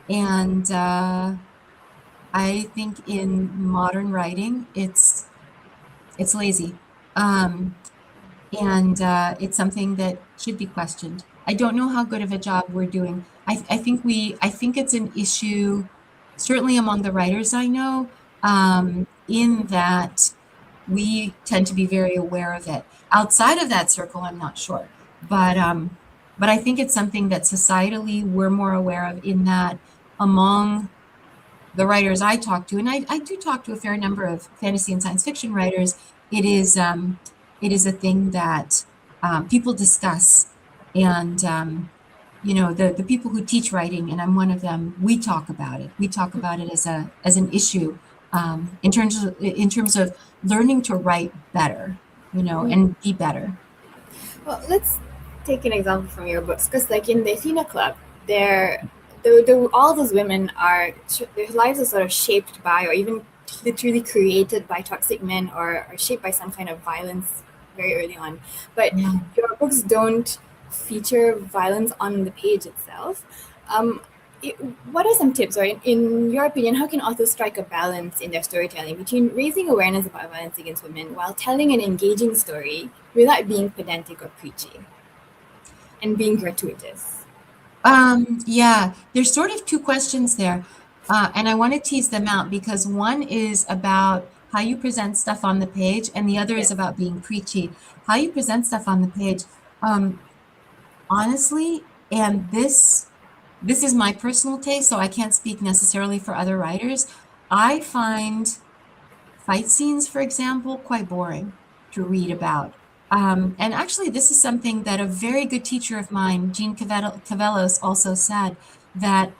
and I think in modern writing, it's lazy. Um, and it's something that should be questioned. I don't know how good of a job we're doing. I think it's an issue, certainly among the writers I know, in that we tend to be very aware of it. Outside of that circle, I'm not sure, but I think it's something that societally we're more aware of. In that, among the writers I talk to, and I do talk to a fair number of fantasy and science fiction writers, it is it is a thing that people discuss, and the people who teach writing, and I'm one of them, we talk about it. We talk about it as an issue in terms of learning to write better, and be better. Well, let's take an example from your books, because like in the Athena Club, there, all those women are their lives are sort of shaped by, or even literally created by toxic men, or shaped by some kind of violence very early on. But Yeah. your books don't feature violence on the page itself. Um, it, what are some tips, or in your opinion, how can authors strike a balance in their storytelling between raising awareness about violence against women while telling an engaging story without being pedantic or preachy and being gratuitous? Yeah, there's sort of two questions there. And I want to tease them out because one is about how you present stuff on the page, and the other is Yes. about being preachy. How you present stuff on the page, um, honestly, and this is my personal taste, so I can't speak necessarily for other writers. I find fight scenes, for example, quite boring to read about. And actually, this is something that a very good teacher of mine, Jean Cavellos, also said that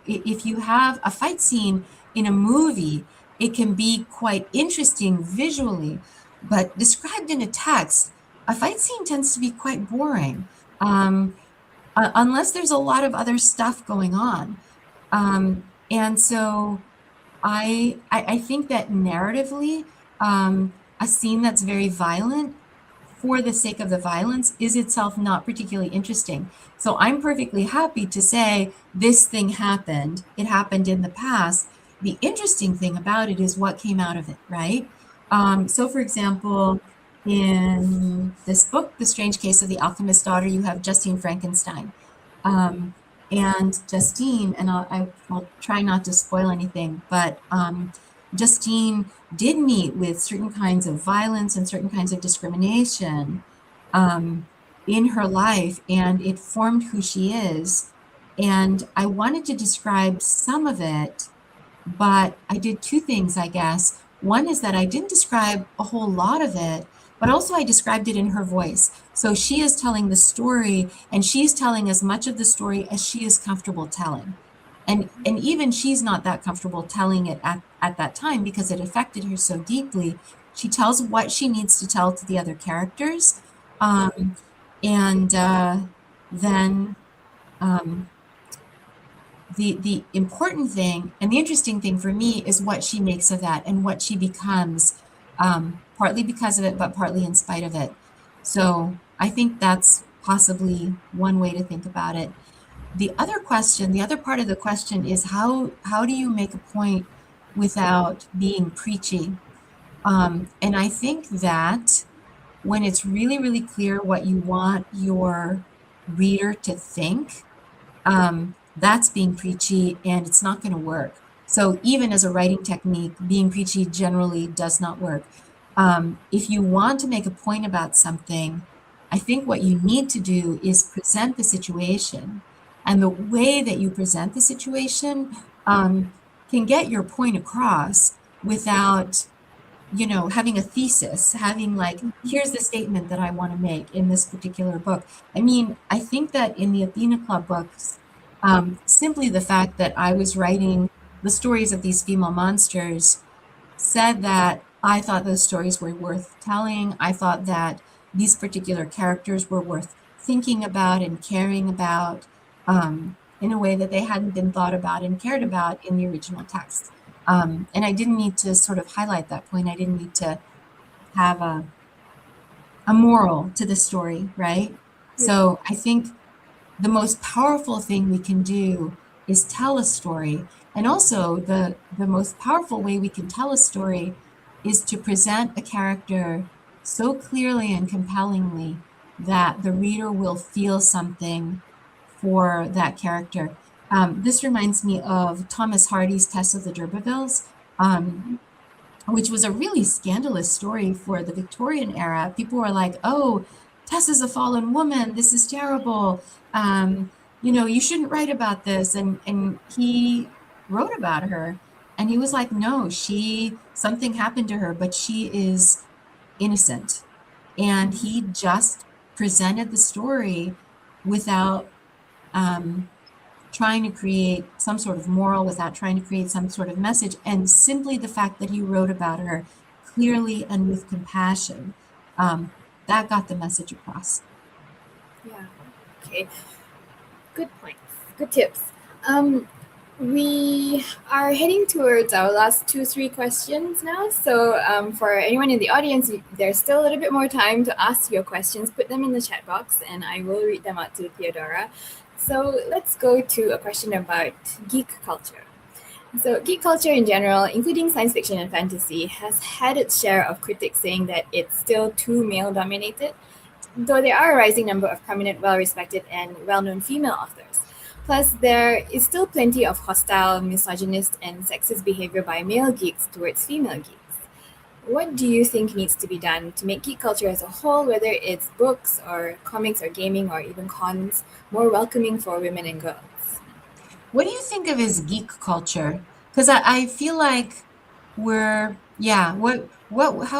if you have a fight scene in a movie, it can be quite interesting visually, but described in a text, a fight scene tends to be quite boring unless there's a lot of other stuff going on. And so I think that narratively, a scene that's very violent for the sake of the violence is itself not particularly interesting. So I'm perfectly happy to say this thing happened. It happened in the past. The interesting thing about it is what came out of it, right? So, for example, in this book, The Strange Case of the Alchemist's Daughter, you have Justine Frankenstein. Um, and Justine, and I'll try not to spoil anything, but Justine did meet with certain kinds of violence and certain kinds of discrimination um, in her life, and it formed who she is. And I wanted to describe some of it, but I did two things, I guess. One is that I didn't describe a whole lot of it, but also I described it in her voice. So she is telling the story, and she's telling as much of the story as she is comfortable telling. And even she's not that comfortable telling it at that time because it affected her so deeply. She tells what she needs to tell to the other characters. Um, and then um, the important thing and the interesting thing for me is what she makes of that and what she becomes, partly because of it, but partly in spite of it. So I think that's possibly one way to think about it. The other question, the other part of the question is how do you make a point without being preachy? And I think that when it's really, really clear what you want your reader to think, that's being preachy and it's not going to work. So even as a writing technique, being preachy generally does not work. If you want to make a point about something, I think what you need to do is present the situation. And the way that you present the situation can get your point across without having a thesis, having like, here's the statement that I want to make in this particular book. I mean, I think that in the Athena Club books, simply the fact that I was writing the stories of these female monsters said that I thought those stories were worth telling. I thought that these particular characters were worth thinking about and caring about in a way that they hadn't been thought about and cared about in the original text. And I didn't need to sort of highlight that point. I didn't need to have a moral to the story, right? Yeah. So I think the most powerful thing we can do is tell a story. And also the most powerful way we can tell a story is to present a character so clearly and compellingly that the reader will feel something for that character. This reminds me of Thomas Hardy's Tess of the D'Urbervilles, which was a really scandalous story for the Victorian era. People were like, "Oh, Tess is a fallen woman. This is terrible. You shouldn't write about this." And he wrote about her, and he was like, "No, something happened to her, but she is innocent." And he just presented the story without trying to create some sort of moral, without trying to create some sort of message. And simply the fact that he wrote about her clearly and with compassion, that got the message across. Yeah. Okay. Good points. Good tips. We are heading towards our last 2-3 questions now. So for anyone in the audience, there's still a little bit more time to ask your questions. Put them in the chat box and I will read them out to Theodora. So let's go to a question about geek culture. So geek culture in general, including science fiction and fantasy, has had its share of critics saying that it's still too male-dominated, though there are a rising number of prominent, well-respected, and well-known female authors. Plus, there is still plenty of hostile, misogynist, and sexist behavior by male geeks towards female geeks. What do you think needs to be done to make geek culture as a whole, whether it's books or comics or gaming or even cons, more welcoming for women and girls? What do you think of as geek culture? Because I feel like how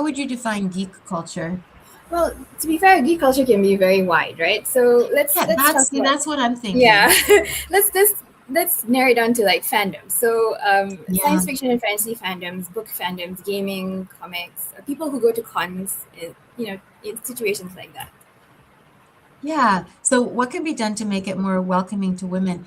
would you define geek culture? Well, to be fair, geek culture can be very wide, right? So let's Yeah, talk about that's what I'm yeah. thinking. let's narrow it down to like fandoms. So Yeah. science fiction and fantasy fandoms, book fandoms, gaming, comics, people who go to cons, in situations like that. Yeah. So what can be done to make it more welcoming to women?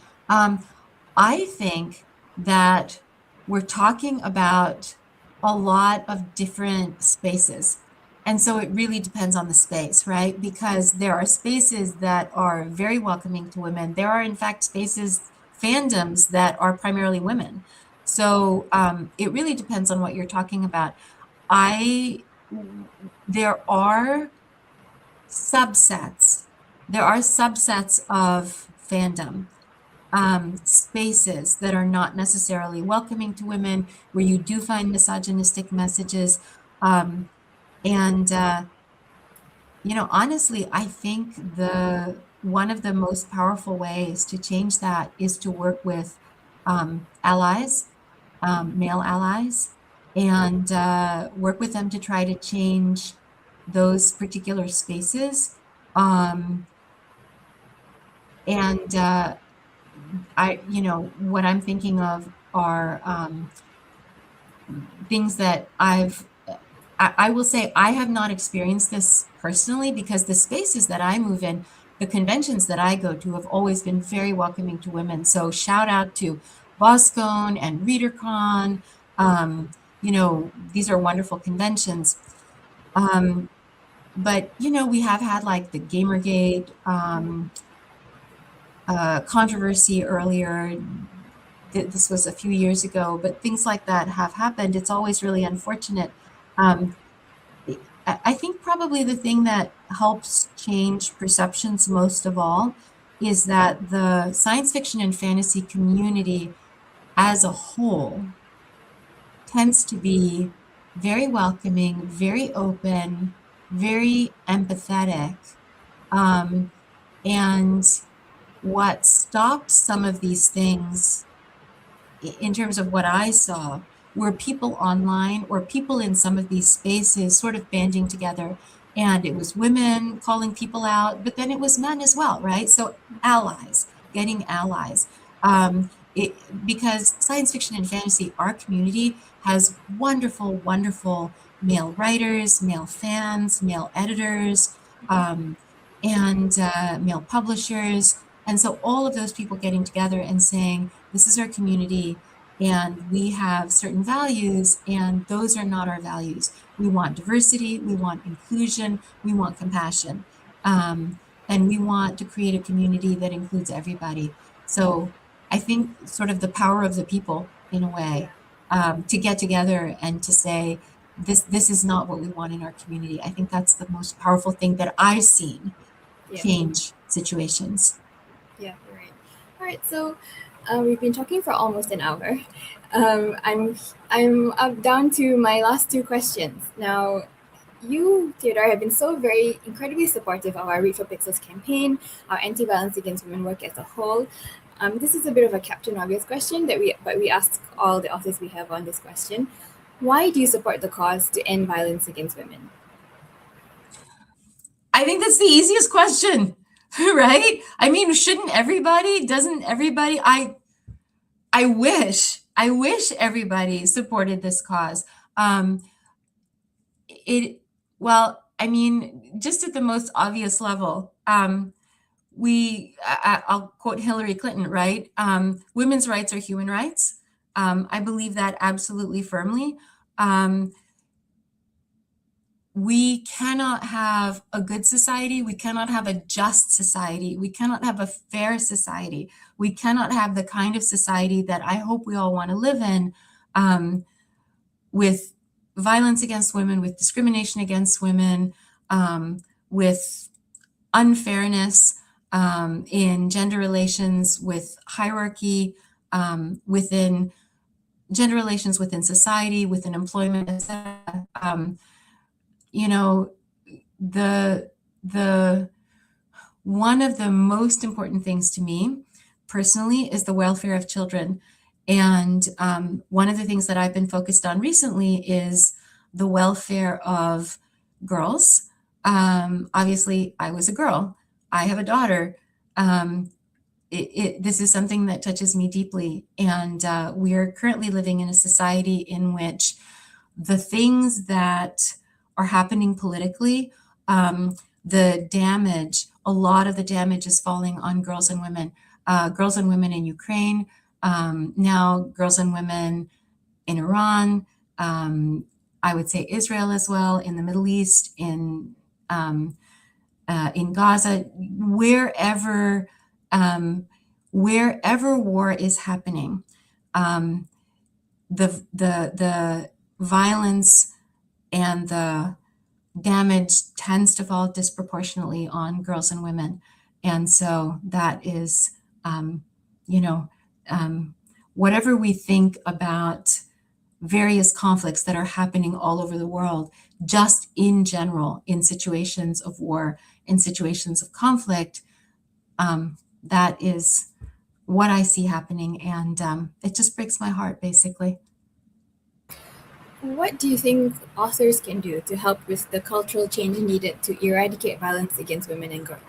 I think that we're talking about a lot of different spaces. And so it really depends on the space, right? Because there are spaces that are very welcoming to women. There are, in fact, fandoms that are primarily women. So it really depends on what you're talking about. I there are subsets. There are subsets of fandom, spaces that are not necessarily welcoming to women, where you do find misogynistic messages. And honestly, I think the one of the most powerful ways to change that is to work with allies, male allies, and work with them to try to change those particular spaces. Um, and what I'm thinking of are things that I will say I have not experienced this personally, because the spaces that I move in, the conventions that I go to have always been very welcoming to women. So shout out to Boscone and ReaderCon. These are wonderful conventions. But we have had like the Gamergate controversy earlier. This was a few years ago, but things like that have happened. It's always really unfortunate. Um, I think probably the thing that helps change perceptions most of all is that the science fiction and fantasy community as a whole tends to be very welcoming, very open, very empathetic. Um, and what stopped some of these things in terms of what I saw were people online or people in some of these spaces sort of banding together. And it was women calling people out, but then it was men as well, right? So allies, getting allies. Because science fiction and fantasy, our community has wonderful, wonderful male writers, male fans, male editors, and male publishers. And so all of those people getting together and saying, this is our community, and we have certain values, and those are not our values. We want diversity, we want inclusion, we want compassion, and we want to create a community that includes everybody. So I think sort of the power of the people, in a Yeah. way, to get together and to say, this is not what we want in our community. I think that's the most powerful thing that I've seen Yeah. change situations. Yeah. Right. All right. So we've been talking for almost an hour. I'm up down to my last two questions now. You, Theodore, have been so very incredibly supportive of our Read for Pixels campaign, our anti-violence against women work as a whole. This is a bit of a Captain Obvious question but we ask all the authors we have on this question. Why do you support the cause to end violence against women? I think that's the easiest question, right? I mean, doesn't everybody, I wish everybody supported this cause. It, well, I mean, just at the most obvious level, I'll quote Hillary Clinton, right? Women's rights are human rights. I believe that absolutely firmly. We cannot have a good society. We cannot have a just society. We cannot have a fair society. We cannot have the kind of society that I hope we all want to live in, with violence against women, with discrimination against women, with unfairness in gender relations, with hierarchy within gender relations within society, within employment, etc. You know, the one of the most important things to me personally is the welfare of children. And one of the things that I've been focused on recently is the welfare of girls. Obviously, I was a girl. I have a daughter. This is something that touches me deeply. And we are currently living in a society in which the things that are happening politically, the damage, a lot of the damage is falling on girls and women in Ukraine, now girls and women in Iran, I would say Israel as well, in the Middle East, in Gaza, wherever war is happening, the violence and the damage tends to fall disproportionately on girls and women. And so that is, you know, whatever we think about various conflicts that are happening all over the world, just in general, in situations of war, in situations of conflict, that is what I see happening. And it just breaks my heart, basically. What do you think authors can do to help with the cultural change needed to eradicate violence against women and girls?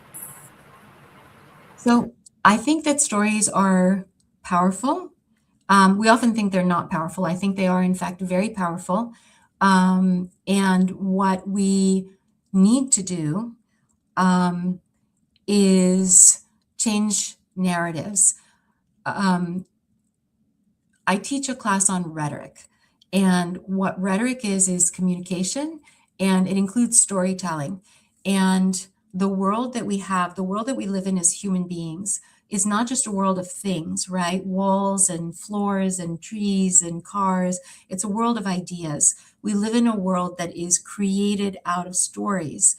So I think that stories are powerful. We often think they're not powerful. I think they are, in fact, very powerful. And what we need to do is change narratives. I teach a class on rhetoric, and what rhetoric is communication, and it includes storytelling. And the world that we have, the world that we live in as human beings, is not just a world of things, right? Walls and floors and trees and cars. It's a world of ideas. We live in a world that is created out of stories.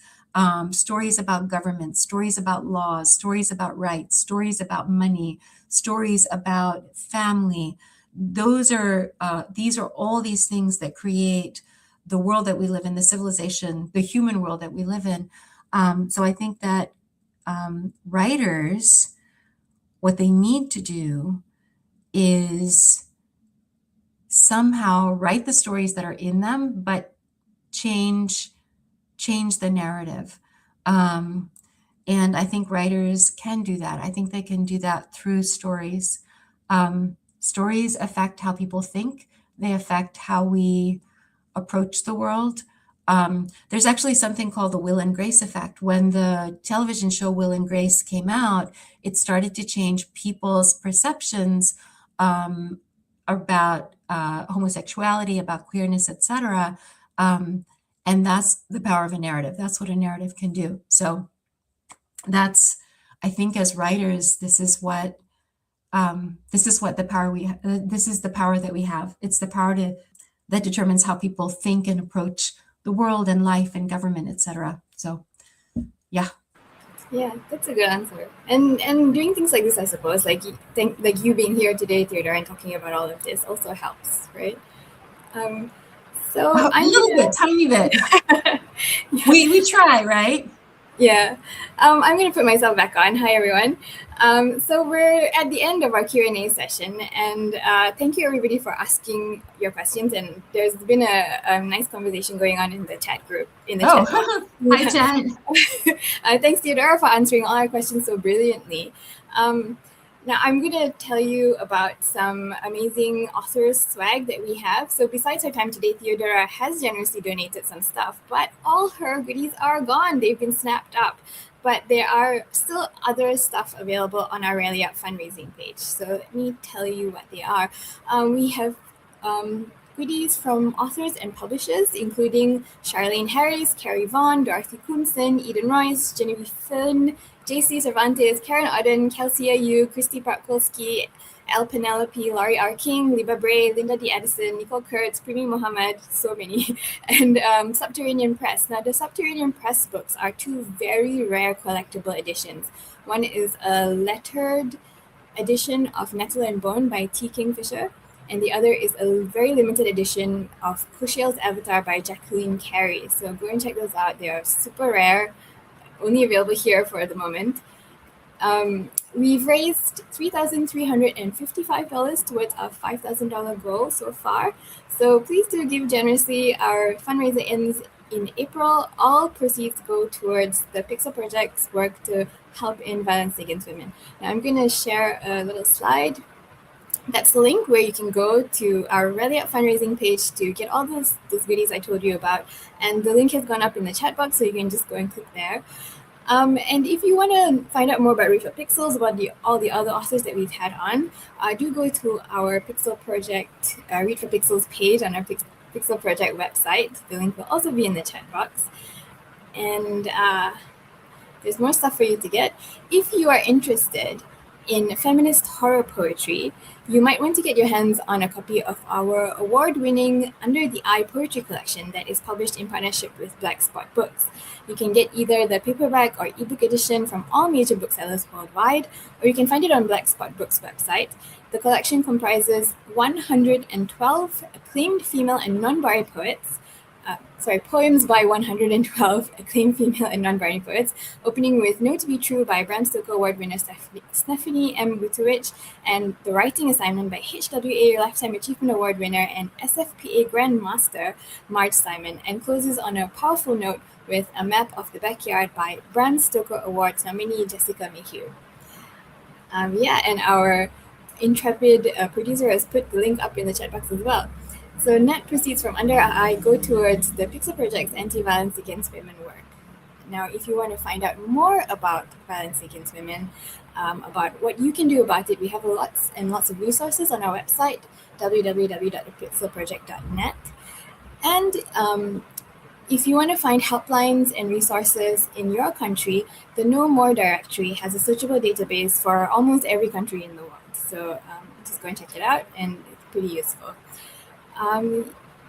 Stories about government, stories about laws, stories about rights, stories about money, stories about family. These are all these things that create the world that we live in, the civilization, the human world that we live in. So I think that writers, what they need to do is somehow write the stories that are in them, but change the narrative. And I think writers can do that. I think they can do that through stories. Stories affect how people think. They affect how we approach the world. There's actually something called the Will and Grace effect. When the television show Will and Grace came out, it started to change people's perceptions about homosexuality, about queerness, etc. And that's the power of a narrative. That's what a narrative can do. So that's, I think, as writers, this is what the power this is the power that we have. It's the power that determines how people think and approach the world and life and government, etc. So, yeah. Yeah, that's a good answer. And doing things like this, I suppose, like you being here today, Theodora, and talking about all of this also helps, right? So A I'm little gonna, bit, tiny bit. yeah. We try, right? Yeah, I'm going to put myself back on. Hi, everyone. So we're at the end of our Q&A session, and thank you, everybody, for asking your questions. And there's been a nice conversation going on in the chat group, in the chat box. Hi, Jen. Thanks, Theodora, for answering all our questions so brilliantly. Now, I'm going to tell you about some amazing authors swag that we have. So besides her time today, Theodora has generously donated some stuff, but all her goodies are gone. They've been snapped up. But there are still other stuff available on our Rally Up fundraising page. So let me tell you what they are. We have goodies from authors and publishers, including Charlene Harris, Carrie Vaughn, Dorothy Coomson, Eden Royce, Genevieve Finn, JC Cervantes, Karen Odden, Kelsey Yu, Christy Bartkolski, El Penelope, Laurie R. King, Liba Bray, Linda D. Edison, Nicole Kurtz, Primi Mohammed, so many, and Subterranean Press. Now, the Subterranean Press books are two very rare collectible editions. One is a lettered edition of Metal and Bone by T. Kingfisher, and the other is a very limited edition of Kushiel's Avatar by Jacqueline Carey. So go and check those out. They are super rare, only available here for the moment. We've raised $3,355 towards our $5,000 goal so far. So please do give generously. Our fundraiser ends in April. All proceeds go towards the Pixel Project's work to help in violence against women. Now I'm going to share a little slide. That's the link where you can go to our Rally Up fundraising page to get all those goodies I told you about. And the link has gone up in the chat box, so you can just go and click there. And if you want to find out more about Read for Pixels, about all the other authors that we've had on, do go to our Pixel Project Read for Pixels page on our Pixel Project website. The link will also be in the chat box. And there's more stuff for you to get. If you are interested, in feminist horror poetry, you might want to get your hands on a copy of our award-winning Under the Eye poetry collection that is published in partnership with Black Spot Books. You can get either the paperback or ebook edition from all major booksellers worldwide, or you can find it on Black Spot Books' website. The collection comprises 112 acclaimed female and non-binary poems by 112 acclaimed female and non-binary poets, opening with Know to Be True by Bram Stoker Award winner Stephanie M. Butowicz, and The Writing Assignment by HWA Lifetime Achievement Award winner and SFPA Grandmaster Marge Simon, and closes on a powerful note with A Map of the Backyard by Bram Stoker Awards nominee Jessica Mayhew. And our intrepid producer has put the link up in the chat box as well. So net proceeds from Under Our Eye go towards the Pixel Project's anti-violence against women work. Now, if you want to find out more about violence against women, about what you can do about it, we have lots and lots of resources on our website, www.thepixelproject.net. And if you want to find helplines and resources in your country, the Know More directory has a searchable database for almost every country in the world. So just go and check it out, and it's pretty useful.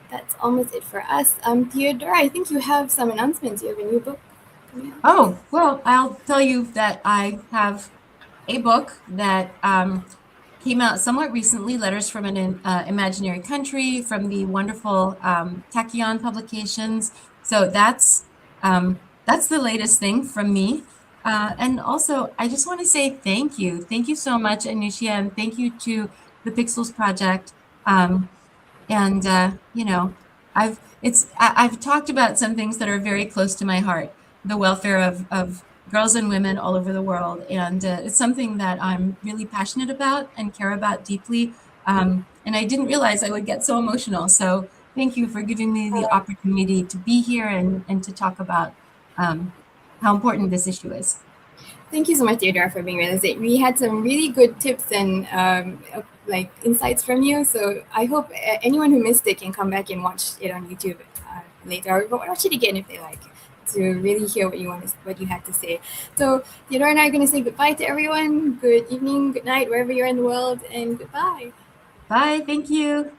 That's almost it for us. Theodora, I think you have some announcements. You have a new book coming out. Oh, well, I'll tell you that I have a book that came out somewhat recently, Letters from an Imaginary Country, from the wonderful Tachyon Publications. So that's the latest thing from me. And also, I just want to say thank you. Thank you so much, Anushia, and thank you to the Pixels Project. I've talked about some things that are very close to my heart, the welfare of girls and women all over the world. And it's something that I'm really passionate about and care about deeply. And I didn't realize I would get so emotional. So thank you for giving me the opportunity to be here and to talk about how important this issue is. Thank you so much, Theodora, for being with us. We had some really good tips and insights from you. So I hope anyone who missed it can come back and watch it on YouTube later, or watch it again if they like, to really hear what you had to say. So Theodora and I are going to say goodbye to everyone. Good evening, good night, wherever you're in the world, and goodbye. Bye. Thank you.